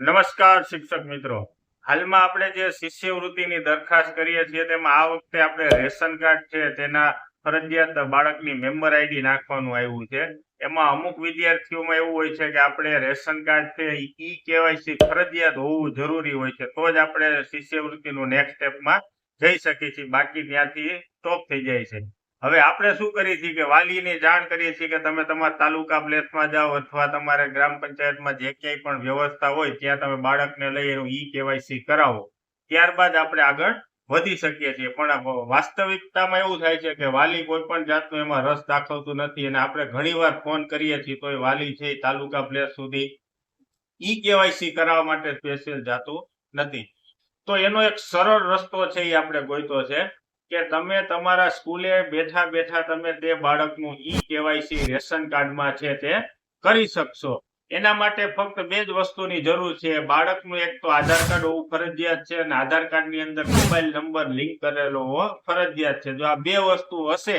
નમસ્કાર શિક્ષક મિત્રો. હાલમાં આપણે જે શિષ્યવૃત્તિની દરખાસ્ત કરીએ છીએ તેમાં આ વખતે આપણે રેશન કાર્ડ છે તેના ફરજિયાત બાળકની મેમ્બર આઈડી નાખવાનું આવ્યું છે. એમાં અમુક વિદ્યાર્થીઓમાં એવું હોય છે કે આપણે રેશન કાર્ડ છે ઈ કેવાયસી ફરજિયાત હોવું જરૂરી હોય છે, તો જ આપણે શિષ્યવૃત્તિનું નેક્સ્ટ સ્ટેપમાં જઈ શકીએ છીએ, બાકી ત્યાંથી સ્ટોપ થઈ જાય છે. હવે આપણે શું કરીએ છીએ કે વાલીને જાણ કરીએ છીએ કે તમે તમારા તાલુકા પ્લેસમાં જાઓ અથવા તમારે ગ્રામ પંચાયતમાં જે ક્યાંય પણ વ્યવસ્થા હોય ત્યાં તમે બાળકને લઈ એનું ઈ કેવાયસી કરાવો, ત્યારબાદ આપણે આગળ વધી શકીએ છીએ. પણ વાસ્તવિકતામાં એવું થાય છે કે વાલી કોઈ પણ જાતનો એમાં રસ દાખવતું નથી અને આપણે ઘણીવાર ફોન કરીએ છીએ તો વાલી છે તાલુકા પ્લેસ સુધી ઈ કેવાયસી કરાવવા માટે સ્પેશિયલ જાતું નથી. તો એનો એક સરળ રસ્તો છે એ આપણે ગોઈતો છે કે તમે તમારા સ્કૂલે બેઠા બેઠા તમે તે બાળકનું ઈ કેવાયસી રેશન કાર્ડમાં છે તે કરી શકશો. એના માટે ફક્ત બે જ વસ્તુની જરૂર છે. બાળકનું એક તો આધાર કાર્ડ હોવું ફરજિયાત છે અને આધાર કાર્ડની અંદર મોબાઈલ નંબર લિંક કરેલો હોવો ફરજિયાત છે. જો આ બે વસ્તુ હશે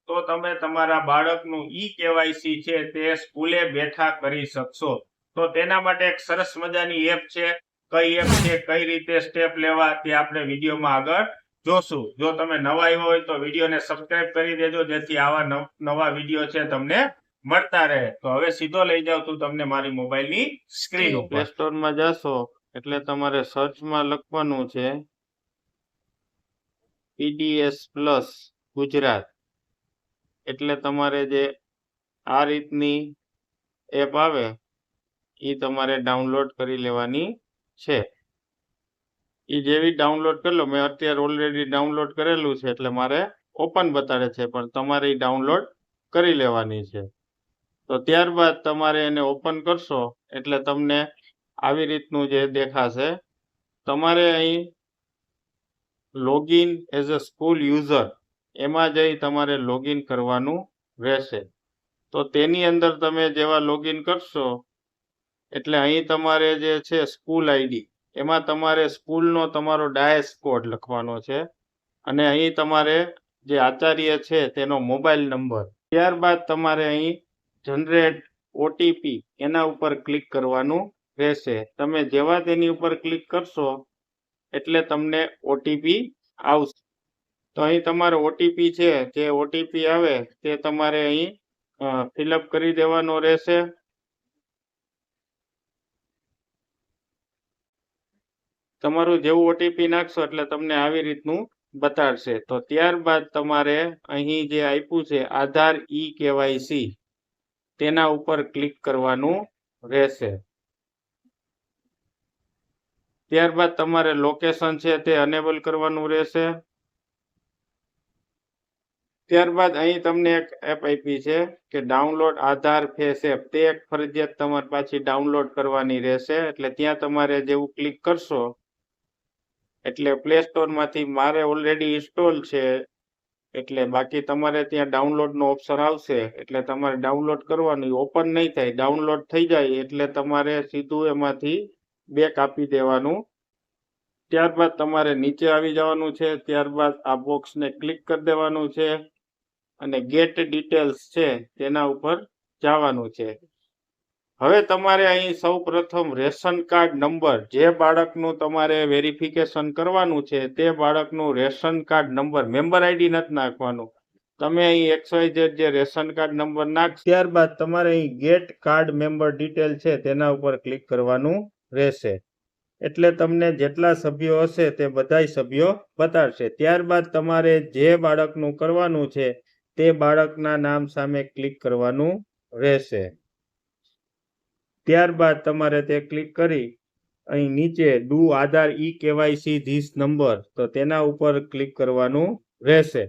તો તમે તમારા બાળકનું ઈ કેવાયસી છે તે સ્કૂલે બેઠા કરી શકશો. તો તેના માટે એક સરસ મજાની એપ છે. કઈ એપ છે, કઈ રીતે સ્ટેપ લેવા તે આપણે વિડીયોમાં આગળ જોશું. જો તમે નવા આવ્યા હોય તો વિડીયોને સબસ્ક્રાઇબ કરી દેજો, જેથી આવા નવા વિડીયો છે તમને મળતા રહે. તો હવે સીધો લઈ જાઉં છું તમને મારી મોબાઈલની સ્ક્રીન ઉપર. પ્લે સ્ટોરમાં જશો એટલે તમારે સર્ચમાં લખવાનું છે PDS પ્લસ ગુજરાત. એટલે તમારે જે આ રીતની એપ આવે એ તમારે ડાઉનલોડ કરી લેવાની છે. એ જેવી ડાઉનલોડ કરી લો, મેં અત્યારે ઓલરેડી ડાઉનલોડ કરેલું છે એટલે મારે ઓપન બતાડે છે, પણ તમારે એ ડાઉનલોડ કરી લેવાની છે. તો ત્યારબાદ તમારે એને ઓપન કરશો એટલે તમને આવી રીતનું જે દેખાશે. તમારે અહીં login as a school user એમાં જઈ તમારે લોગિન કરવાનું રહેશે. તો તેની અંદર તમે જેવા લોગિન કરશો એટલે અહીં તમારે જે છે સ્કૂલ આઈડી, એમાં તમારે સ્કૂલનો તમારો ડાયસ કોડ લખવાનો છે અને અહીં તમારે જે આચાર્ય છે તેનો મોબાઈલ નંબર. ત્યારબાદ તમારે અહીં જનરેટ ઓટીપી એના ઉપર ક્લિક કરવાનું રહેશે. તમે જેવા તેની ઉપર ક્લિક કરશો એટલે તમને ઓટીપી આવશે. તો અહીં તમારે ઓટીપી છે, જે ઓટીપી આવે તે તમારે અહીં ફિલઅપ કરી દેવાનો રહેશે. તમારું જેવું ઓટીપી નાખશો એટલે તમને આવી રીતનું બતાડશે. તો ત્યારબાદ તમારે અહીં જે આપ્યું છે આધાર ઈ કેવાયસી તેના ઉપર ક્લિક કરવાનું રહેશે. ત્યારબાદ તમારે લોકેશન છે તે અનેબલ કરવાનું રહેશે. ત્યારબાદ અહીં તમને એક એપ આપી છે કે ડાઉનલોડ આધાર ફેસ એપ, તે એક ફરજિયાત તમારે પાછી ડાઉનલોડ કરવાની રહેશે. એટલે ત્યાં તમારે જેવું ક્લિક કરશો એટલે પ્લે સ્ટોરમાંથી મારે ઓલરેડી ઇન્સ્ટોલ છે એટલે બાકી તમારે ત્યાં ડાઉનલોડનો ઓપ્શન આવશે એટલે તમારે ડાઉનલોડ કરવાનું. ઓપન નહીં થાય, ડાઉનલોડ થઈ જાય એટલે તમારે સીધું એમાંથી બેક આપી દેવાનું. ત્યારબાદ તમારે નીચે આવી જવાનું છે. ત્યારબાદ આ બોક્સને ક્લિક કરી દેવાનું છે અને ગેટ ડિટેલ્સ છે તેના ઉપર જવાનું છે. હવે તમારે અહીં સૌ પ્રથમ રેશન કાર્ડ નંબર, જે બાળકનું તમારે વેરિફિકેશન કરવાનું છે તે બાળકનું ration card number, member ID નથી નાખવાનું. તમે અહીં XYZ જે રેશન કાર્ડ નંબર નાખશો ત્યારબાદ તમારે અહીં ગેટ કાર્ડ મેમ્બર ડિટેલ છે તેના ઉપર ક્લિક કરવાનું રહેશે. એટલે તમને જેટલા સભ્યો હશે તે બધાય સભ્યો બતાડશે. ત્યારબાદ તમારે જે બાળકનું કરવાનું છે તે બાળકના નામ સામે ક્લિક કરવાનું રહેશે. ત્યારબાદ તમારે તે ક્લિક કરી અહીં નીચે do Aadhaar e KYC this number, તો તેના ઉપર ક્લિક કરવાનું રહેશે.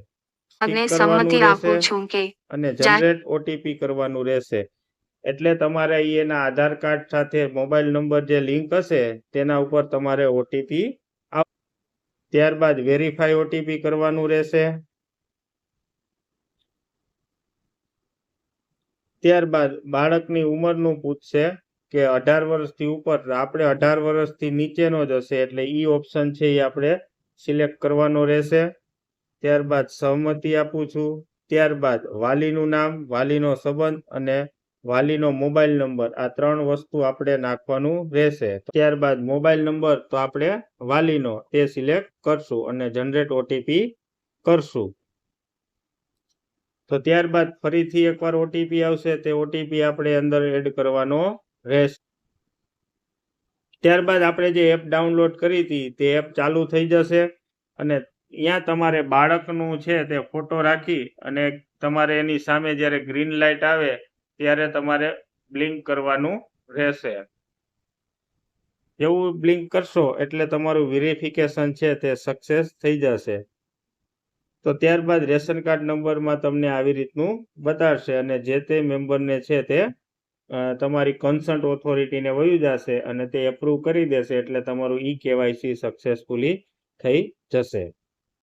અને સંમતિ આપું છું કે અને જનરેટ ઓટીપી કરવાનું રહેશે. એટલે તમારે એના આધાર કાર્ડ સાથે મોબાઈલ નંબર જે લિંક હશે તેના ઉપર તમારે ઓટીપી ત્યારબાદ વેરીફાઈ ઓટીપી કરવાનું રહેશે. ત્યારબાદ બાળકની ઉંમરનું પૂછશે કે 18 વર્ષથી ઉપર, આપણે 18 વર્ષથી નીચેનો જ હશે એટલે ઈ ઓપ્શન છે એ આપણે સિલેક્ટ કરવાનો રહેશે. ત્યારબાદ સહમતિ આપું છું. ત્યારબાદ વાલીનું નામ, વાલીનો સંબંધ અને વાલીનો મોબાઈલ નંબર, આ 3 વસ્તુ આપણે નાખવાનું રહેશે. ત્યારબાદ મોબાઈલ નંબર તો આપણે વાલીનો તે સિલેક્ટ કરશું અને જનરેટ ઓટીપી કરશું. તો ત્યારબાદ ફરીથી એકવાર ઓટીપી આવશે, તે ઓટીપી આપણે અંદર એડ કરવાનો રહેશે. ત્યારબાદ આપણે જે એપ ડાઉનલોડ કરી હતી તે એપ ચાલુ થઈ જશે અને અહીંયા તમારે બાળકનું છે તે ફોટો રાખી અને તમારે એની સામે જ્યારે ગ્રીન લાઇટ આવે ત્યારે તમારે બ્લિંક કરવાનું રહેશે. જેવું બ્લિંક કરશો એટલે તમારું વેરિફિકેશન છે તે સક્સેસ થઈ જશે. તો ત્યારબાદ રેશન કાર્ડ નંબરમાં તમને આવી રીતનું બતાડશે અને જે તે મેમ્બરને છે તે તમારી કન્સર્ન્ટ ઓથોરિટીને વયું જશે અને તે એપ્રૂવ કરી દેશે એટલે તમારું ઈ કેવાયસી સક્સેસફુલી થઈ જશે.